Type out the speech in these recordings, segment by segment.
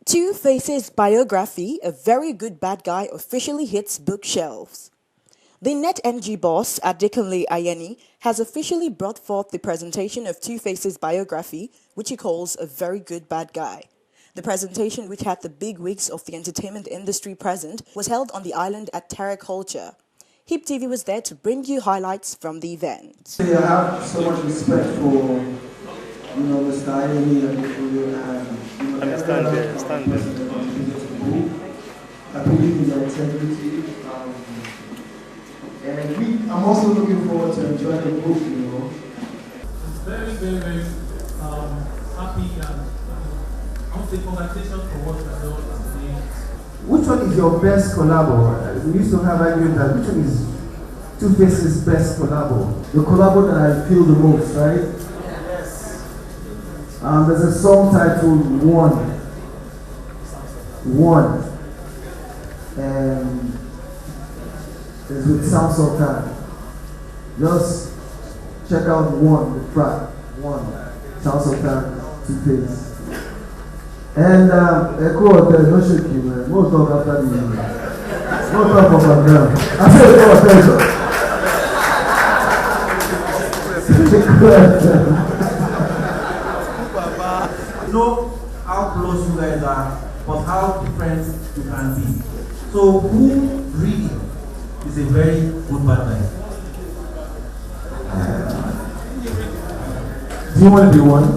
2FACE's biography, A Very Good Bad Guy, officially hits bookshelves. The NetNG boss, Adekunle Ayeni, has officially brought forth the presentation of 2FACE's biography, which he calls A Very Good Bad Guy. The presentation, which had the big wigs of the entertainment industry present, was held on the island at Terra Culture. HipTv was there to bring you highlights from the event. I have so much respect for, Mr. Ayeni and Stand there. I believe in their integrity. And I'm also looking forward to enjoying the book, It's very, very, very happy and I want to say congratulations for what you have done today. Which one is your best collabo? We used to have argument that which one is 2FACE's best collabo? The collabo that I feel the most, right? Yes. There's a song titled One. And it's with Sam Sultan. Just check out One, the track. One. Sam Sultan, 2FACE. And Echo Hotel, no shaking, man. No talk after the evening. No talk for my girl. I said Echo Hotel. I know how close you guys are, but how different you can be. So who really is a very good bad guy? Do you want to be one?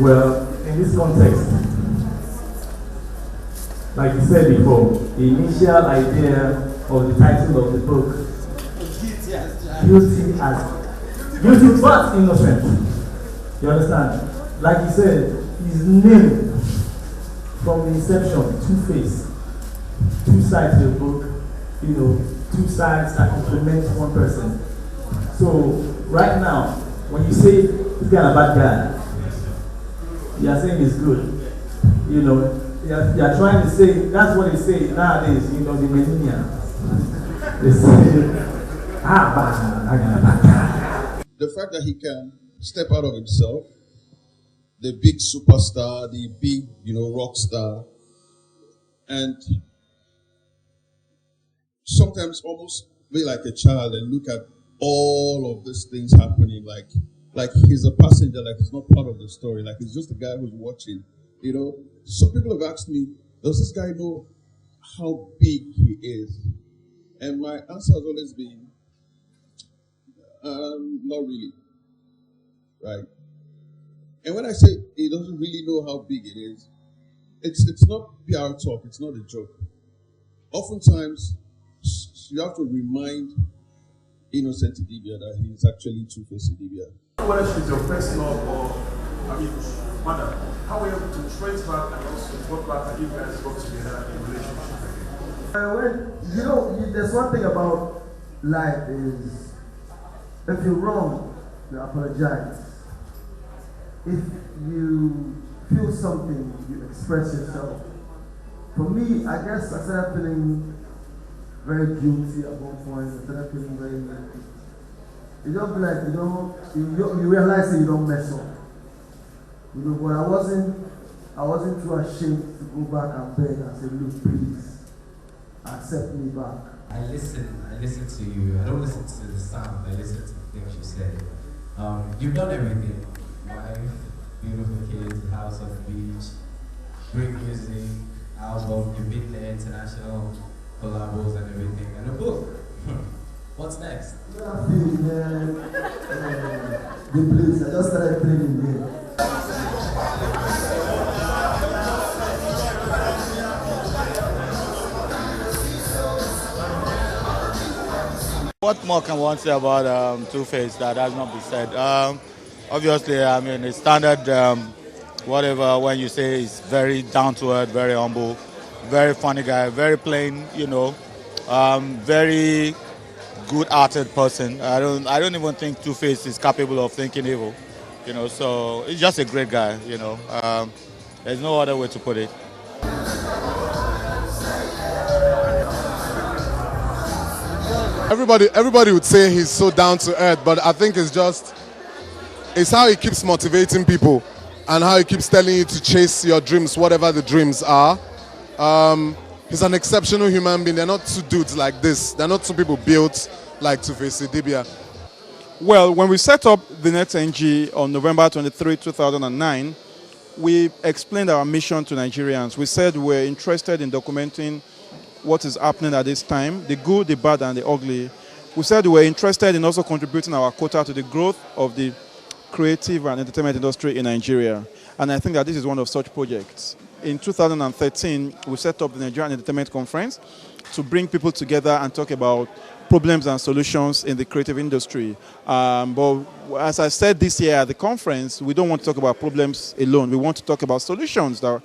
Well, in this context, like you said before, the initial idea of the title of the book, guilty but innocent. You understand? Like you said, his name from the inception, 2FACE, two sides to the book, two sides that complement one person. So right now, when you say this guy a bad guy, you are saying it's good. You are trying to say, that's what they say nowadays, the millennials. They say, the fact that he can step out of himself, the big superstar, the big, rock star, and sometimes almost be like a child and look at all of these things happening like he's a passenger, like he's not part of the story, like he's just a guy who's watching, Some people have asked me, does this guy know how big he is? And my answer has always been, not really, right? And when I say he doesn't really know how big it is, it's not PR talk, it's not a joke. Oftentimes, you have to remind innocent Idibia that he's actually 2FACE Idibia. Whether she's your personal or, mother, how were you able to trace back and also work back and you guys got together in a relationship again? There's one thing about life is, if you're wrong, you apologize. If you feel something, you express yourself. For me, I guess I started feeling very guilty at one point. I started feeling very... You don't feel like, you realize that you don't mess up. But I wasn't too ashamed to go back and beg and say, look, please, accept me back. I listen to you. I don't listen to the sound, I listen to the things you say. You've done everything. Wife, beautiful kids, house on the beach, great music, album, you've been there, international collabos and everything, and a book. What's next? The place, I just started playing there. What more can one say about 2FACE that has not been said? Obviously, it's standard whatever when you say he's very down to earth, very humble, very funny guy, very plain, very good-hearted person. I don't even think 2FACE is capable of thinking evil, So he's just a great guy, There's no other way to put it. Everybody would say he's so down to earth, but I think it's just It's how he keeps motivating people and how he keeps telling you to chase your dreams, whatever the dreams are. He's an exceptional human being. They're not two dudes like this. They're not two people built like 2FACE Dibia. Well, when we set up the NetNG on November 23, 2009, we explained our mission to Nigerians. We said we're interested in documenting what is happening at this time, the good, the bad, and the ugly. We said we're interested in also contributing our quota to the growth of the creative and entertainment industry in Nigeria. And I think that this is one of such projects. In 2013, we set up the Nigerian Entertainment Conference to bring people together and talk about problems and solutions in the creative industry. But as I said this year at the conference, we don't want to talk about problems alone. We want to talk about solutions that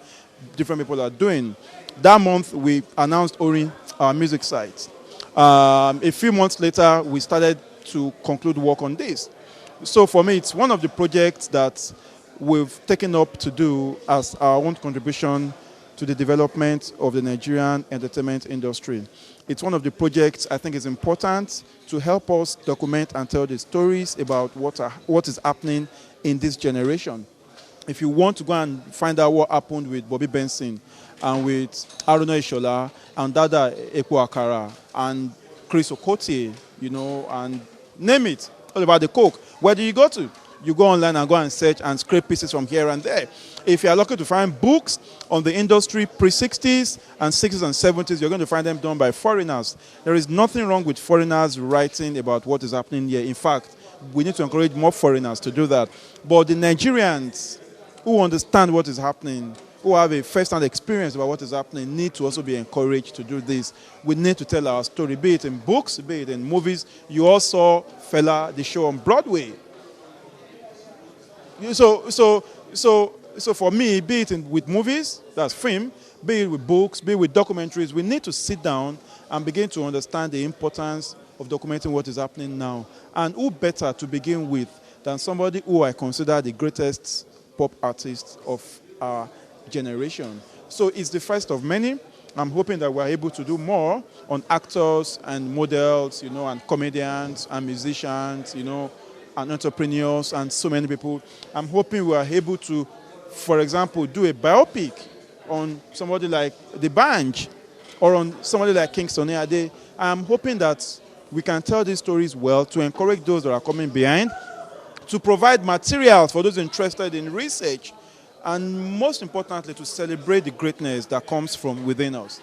different people are doing. That month, we announced Ori, our music site. A few months later, we started to conclude work on this. So for me, it's one of the projects that we've taken up to do as our own contribution to the development of the Nigerian entertainment industry. It's one of the projects I think is important to help us document and tell the stories about what is happening in this generation. If you want to go and find out what happened with Bobby Benson and with Aruna Ishola and Dada Ekwo-Akara and Chris Okotie, you know, and name it, all about the Coke, where do you go to? You go online and go and search and scrape pieces from here and there. If you are lucky to find books on the industry pre-60s and 60s and 70s, you're going to find them done by foreigners. There is nothing wrong with foreigners writing about what is happening here. In fact, we need to encourage more foreigners to do that. But the Nigerians who understand what is happening, who have a first-hand experience about what is happening, need to also be encouraged to do this. We need to tell our story, be it in books, be it in movies. You all saw Fela, the show on Broadway. So for me, be it with movies, that's film, be it with books, be it with documentaries, we need to sit down and begin to understand the importance of documenting what is happening now. And who better to begin with than somebody who I consider the greatest pop artist of our generation. So it's the first of many. I'm hoping that we're able to do more on actors and models, you know, and comedians and musicians, you know, and entrepreneurs and so many people. I'm hoping we are able to, for example, do a biopic on somebody like The Banj or on somebody like King Sunny Ade. I'm hoping that we can tell these stories well to encourage those that are coming behind, to provide materials for those interested in research, and most importantly, to celebrate the greatness that comes from within us.